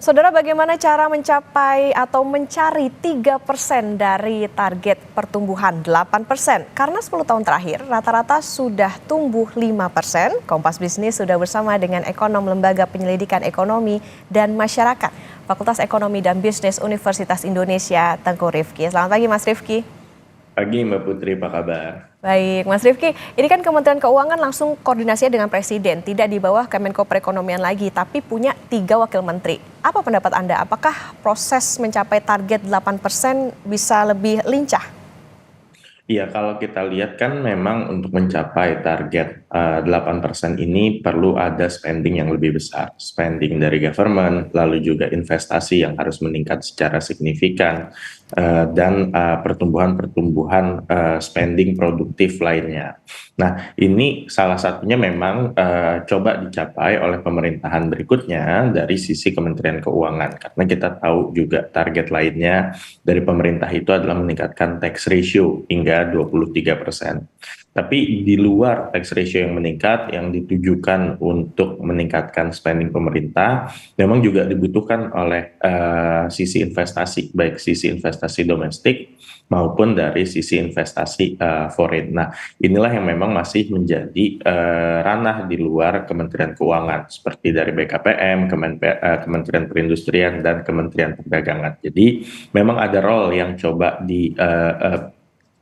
Saudara, bagaimana cara mencapai atau mencari 3% dari target pertumbuhan 8%? Karena 10 tahun terakhir rata-rata sudah tumbuh 5%. Kompas Bisnis sudah bersama dengan ekonom Lembaga Penyelidikan Ekonomi dan Masyarakat, Fakultas Ekonomi dan Bisnis Universitas Indonesia, Tengku Rifki. Selamat pagi Mas Rifki. Pagi Mbak Putri, apa kabar? Baik, Mas Rifki, ini kan Kementerian Keuangan langsung koordinasinya dengan Presiden, tidak di bawah Kemenko Perekonomian lagi, tapi punya 3 wakil menteri. Apa pendapat Anda? Apakah proses mencapai target 8% bisa lebih lincah? Iya, kalau kita lihat kan memang untuk mencapai target 8% ini perlu ada spending yang lebih besar. Spending dari government, lalu juga investasi yang harus meningkat secara signifikan, dan pertumbuhan-pertumbuhan spending produktif lainnya. Nah, ini salah satunya memang coba dicapai oleh pemerintahan berikutnya dari sisi Kementerian Keuangan. Karena kita tahu juga target lainnya dari pemerintah itu adalah meningkatkan tax ratio hingga 23%. Tapi di luar tax ratio yang meningkat, yang ditujukan untuk meningkatkan spending pemerintah, memang juga dibutuhkan oleh sisi investasi, baik sisi investasi domestik maupun dari sisi investasi foreign. Nah, inilah yang memang masih menjadi ranah di luar Kementerian Keuangan, seperti dari BKPM, Kementerian Perindustrian, dan Kementerian Perdagangan. Jadi, memang ada role yang coba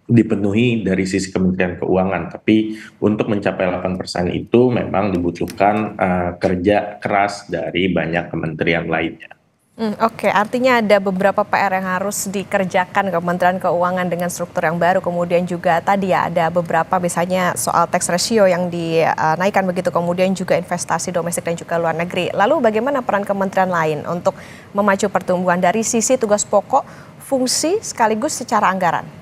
dipenuhi dari sisi Kementerian Keuangan, tapi untuk mencapai 8% itu memang dibutuhkan kerja keras dari banyak kementerian lainnya. Oke, artinya ada beberapa PR yang harus dikerjakan Kementerian Keuangan dengan struktur yang baru. Kemudian juga tadi ya ada beberapa misalnya soal tax ratio yang dinaikkan begitu. Kemudian juga investasi domestik dan juga luar negeri. Lalu bagaimana peran kementerian lain untuk memacu pertumbuhan dari sisi tugas pokok, fungsi sekaligus secara anggaran?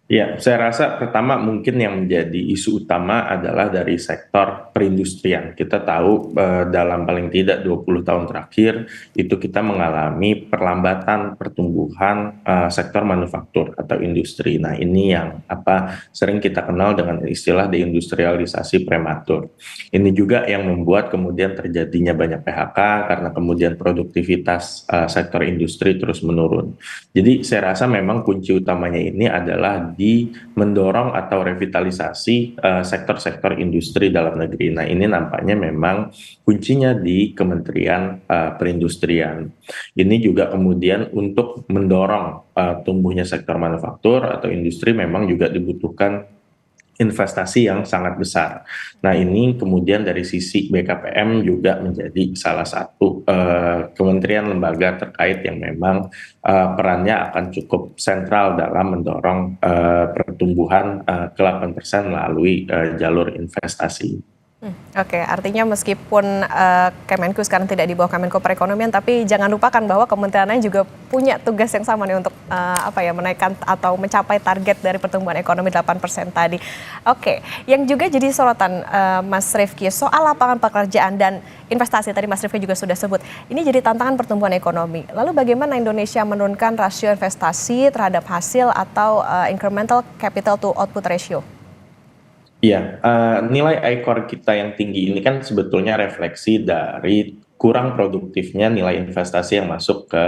Ya, saya rasa pertama mungkin yang menjadi isu utama adalah dari sektor perindustrian. Kita tahu dalam paling tidak 20 tahun terakhir itu kita mengalami perlambatan pertumbuhan sektor manufaktur atau industri. Nah, ini yang sering kita kenal dengan istilah deindustrialisasi prematur. Ini juga yang membuat kemudian terjadinya banyak PHK karena kemudian produktivitas sektor industri terus menurun. Jadi saya rasa memang kunci utamanya ini adalah di mendorong atau revitalisasi sektor-sektor industri dalam negeri. Nah, ini nampaknya memang kuncinya di Kementerian Perindustrian. Ini juga kemudian untuk mendorong tumbuhnya sektor manufaktur atau industri memang juga dibutuhkan investasi yang sangat besar. Nah, ini kemudian dari sisi BKPM juga menjadi salah satu kementerian lembaga terkait yang memang perannya akan cukup sentral dalam mendorong pertumbuhan ke 8% melalui jalur investasi. Oke, artinya meskipun Kemenku sekarang tidak di bawah Kemenko Perekonomian, tapi jangan lupakan bahwa kementerian lain juga punya tugas yang sama nih untuk menaikkan atau mencapai target dari pertumbuhan ekonomi 8% tadi. Oke, yang juga jadi sorotan Mas Rifki soal lapangan pekerjaan dan investasi, tadi Mas Rifki juga sudah sebut, ini jadi tantangan pertumbuhan ekonomi. Lalu bagaimana Indonesia menurunkan rasio investasi terhadap hasil atau incremental capital to output ratio? Iya, nilai ICOR kita yang tinggi ini kan sebetulnya refleksi dari kurang produktifnya nilai investasi yang masuk ke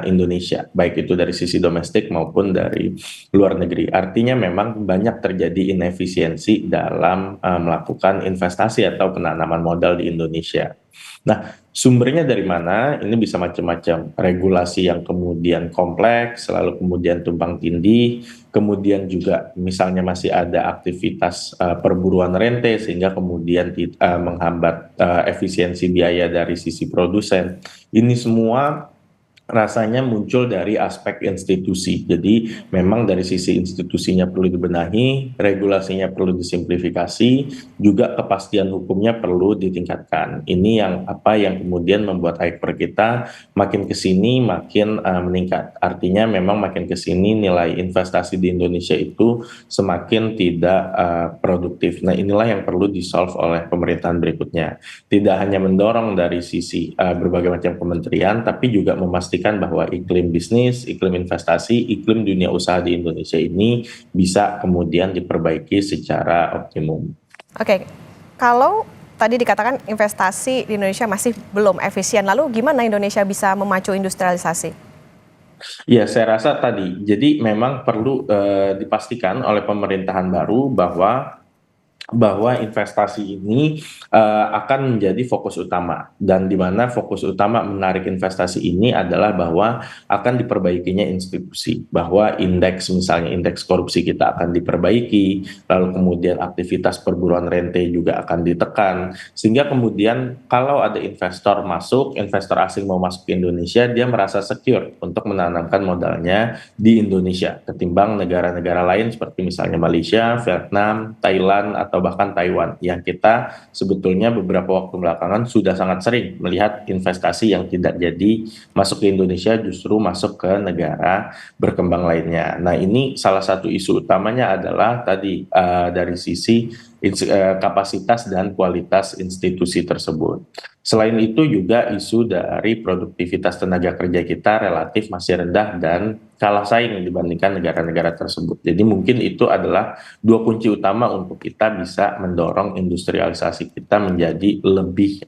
Indonesia, baik itu dari sisi domestik maupun dari luar negeri. Artinya memang banyak terjadi inefisiensi dalam melakukan investasi atau penanaman modal di Indonesia. Nah, sumbernya dari mana? Ini bisa macam-macam. Regulasi yang kemudian kompleks, selalu kemudian tumpang tindih, kemudian juga misalnya masih ada aktivitas perburuan rente sehingga kemudian menghambat efisiensi biaya dari sisi produsen. Ini semua rasanya muncul dari aspek institusi. Jadi memang dari sisi institusinya perlu dibenahi, regulasinya perlu disimplifikasi, juga kepastian hukumnya perlu ditingkatkan. Ini yang kemudian membuat ICOR kita makin ke sini makin meningkat. Artinya memang makin ke sini nilai investasi di Indonesia itu semakin tidak produktif. Nah, inilah yang perlu di-solve oleh pemerintahan berikutnya. Tidak hanya mendorong dari sisi berbagai macam kementerian, tapi juga memastikan bahwa iklim bisnis, iklim investasi, iklim dunia usaha di Indonesia ini bisa kemudian diperbaiki secara optimum. Oke, kalau tadi dikatakan investasi di Indonesia masih belum efisien. Lalu gimana Indonesia bisa memacu industrialisasi? Ya, saya rasa tadi, jadi memang perlu dipastikan oleh pemerintahan baru bahwa investasi ini akan menjadi fokus utama, dan di mana fokus utama menarik investasi ini adalah bahwa akan diperbaikinya institusi, bahwa indeks, misalnya indeks korupsi kita akan diperbaiki, lalu kemudian aktivitas perburuan rente juga akan ditekan, sehingga kemudian kalau ada investor masuk, investor asing mau masuk ke Indonesia, dia merasa secure untuk menanamkan modalnya di Indonesia ketimbang negara-negara lain seperti misalnya Malaysia, Vietnam, Thailand, atau bahkan Taiwan yang kita sebetulnya beberapa waktu belakangan sudah sangat sering melihat investasi yang tidak jadi masuk ke Indonesia, justru masuk ke negara berkembang lainnya. Nah, ini salah satu isu utamanya adalah tadi dari sisi kapasitas dan kualitas institusi tersebut. Selain itu juga isu dari produktivitas tenaga kerja kita relatif masih rendah dan kalah saing dibandingkan negara-negara tersebut. Jadi mungkin itu adalah dua kunci utama untuk kita bisa mendorong industrialisasi kita menjadi lebih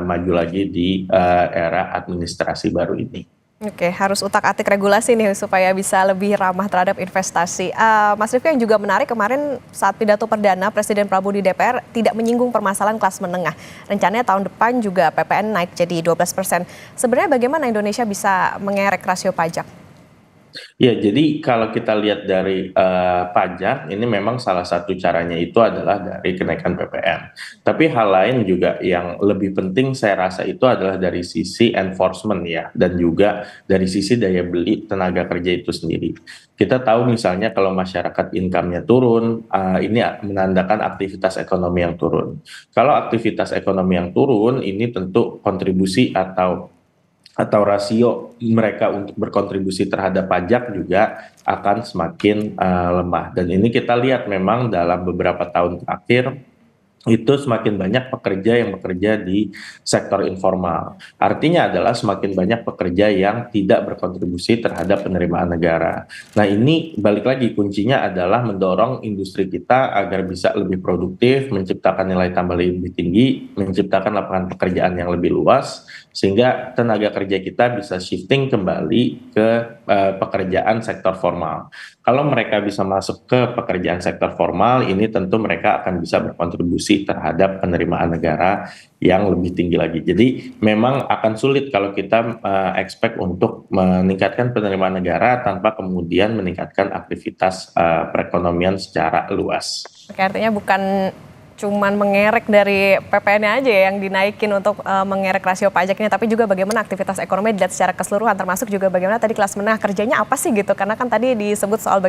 maju lagi di era administrasi baru ini. Oke, harus utak-atik regulasi nih supaya bisa lebih ramah terhadap investasi. Mas Rifki, yang juga menarik kemarin saat pidato perdana Presiden Prabowo di DPR tidak menyinggung permasalahan kelas menengah. Rencananya tahun depan juga PPN naik jadi 12%. Sebenarnya bagaimana Indonesia bisa mengerek rasio pajak? Ya, jadi kalau kita lihat dari pajak, ini memang salah satu caranya itu adalah dari kenaikan PPN. Tapi hal lain juga yang lebih penting saya rasa itu adalah dari sisi enforcement ya, dan juga dari sisi daya beli tenaga kerja itu sendiri. Kita tahu misalnya kalau masyarakat income-nya turun, ini menandakan aktivitas ekonomi yang turun. Kalau aktivitas ekonomi yang turun, ini tentu kontribusi atau rasio mereka untuk berkontribusi terhadap pajak juga akan semakin lemah. Dan ini kita lihat memang dalam beberapa tahun terakhir itu semakin banyak pekerja yang bekerja di sektor informal. Artinya adalah semakin banyak pekerja yang tidak berkontribusi terhadap penerimaan negara. Nah, ini balik lagi kuncinya adalah mendorong industri kita agar bisa lebih produktif, menciptakan nilai tambah lebih tinggi, menciptakan lapangan pekerjaan yang lebih luas, sehingga tenaga kerja kita bisa shifting kembali ke pekerjaan sektor formal. Kalau mereka bisa masuk ke pekerjaan sektor formal, ini tentu mereka akan bisa berkontribusi terhadap penerimaan negara yang lebih tinggi lagi. Jadi memang akan sulit kalau kita expect untuk meningkatkan penerimaan negara tanpa kemudian meningkatkan aktivitas perekonomian secara luas. Oke, artinya bukan cuman mengerek dari PPN-nya aja ya yang dinaikin untuk mengerek rasio pajak ini, tapi juga bagaimana aktivitas ekonomi dilihat secara keseluruhan, termasuk juga bagaimana tadi kelas menengah kerjanya apa sih gitu, karena kan tadi disebut soal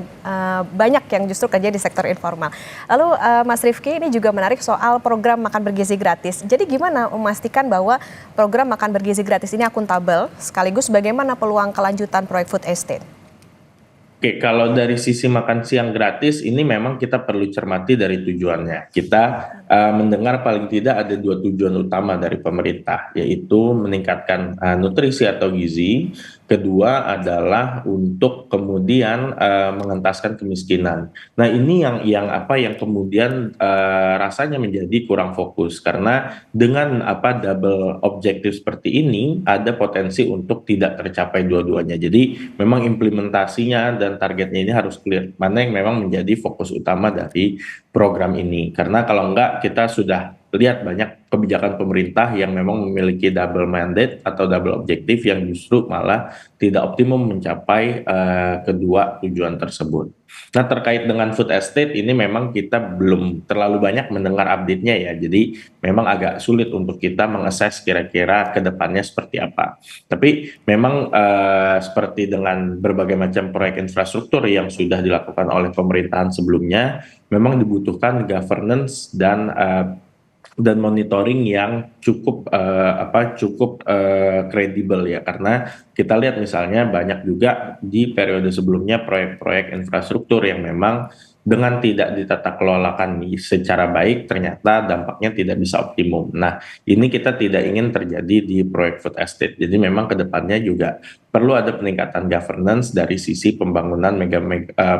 banyak yang justru kerja di sektor informal. Lalu Mas Rifki, ini juga menarik soal program makan bergizi gratis. Jadi gimana memastikan bahwa program makan bergizi gratis ini akuntabel, sekaligus bagaimana peluang kelanjutan proyek food estate? Oke, kalau dari sisi makan siang gratis, ini memang kita perlu cermati dari tujuannya. Kita mendengar paling tidak ada dua tujuan utama dari pemerintah, yaitu meningkatkan nutrisi atau gizi. Kedua adalah untuk kemudian mengentaskan kemiskinan. Nah, ini yang kemudian rasanya menjadi kurang fokus, karena dengan double objektif seperti ini ada potensi untuk tidak tercapai dua-duanya. Jadi memang implementasinya dan targetnya ini harus clear, mana yang memang menjadi fokus utama dari program ini. Karena kalau enggak, kita sudah lihat banyak kebijakan pemerintah yang memang memiliki double mandate atau double objektif yang justru malah tidak optimum mencapai kedua tujuan tersebut. Nah, terkait dengan food estate ini memang kita belum terlalu banyak mendengar update-nya ya. Jadi memang agak sulit untuk kita mengakses kira-kira ke depannya seperti apa. Tapi memang seperti dengan berbagai macam proyek infrastruktur yang sudah dilakukan oleh pemerintahan sebelumnya, memang dibutuhkan governance dan monitoring yang cukup kredibel ya, karena kita lihat misalnya banyak juga di periode sebelumnya proyek-proyek infrastruktur yang memang dengan tidak ditata kelolakan secara baik ternyata dampaknya tidak bisa optimum. Nah, ini kita tidak ingin terjadi di proyek food estate. Jadi memang kedepannya juga perlu ada peningkatan governance dari sisi pembangunan mega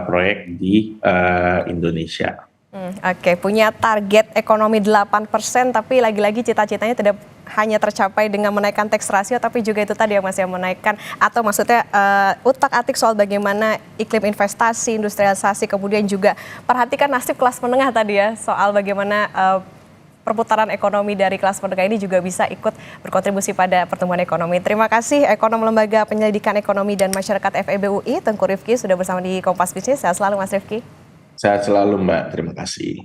proyek di Indonesia. Oke, punya target ekonomi 8%, tapi lagi-lagi cita-citanya tidak hanya tercapai dengan menaikkan tax ratio, tapi juga itu tadi ya Mas, yang menaikkan atau maksudnya utak-atik soal bagaimana iklim investasi, industrialisasi, kemudian juga perhatikan nasib kelas menengah tadi ya, soal bagaimana perputaran ekonomi dari kelas menengah ini juga bisa ikut berkontribusi pada pertumbuhan ekonomi. Terima kasih Ekonom Lembaga Penyelidikan Ekonomi dan Masyarakat FEB UI, Tengku Rifki, sudah bersama di Kompas Bisnis. Sehat selalu Mas Rifki. Sehat selalu Mbak, terima kasih.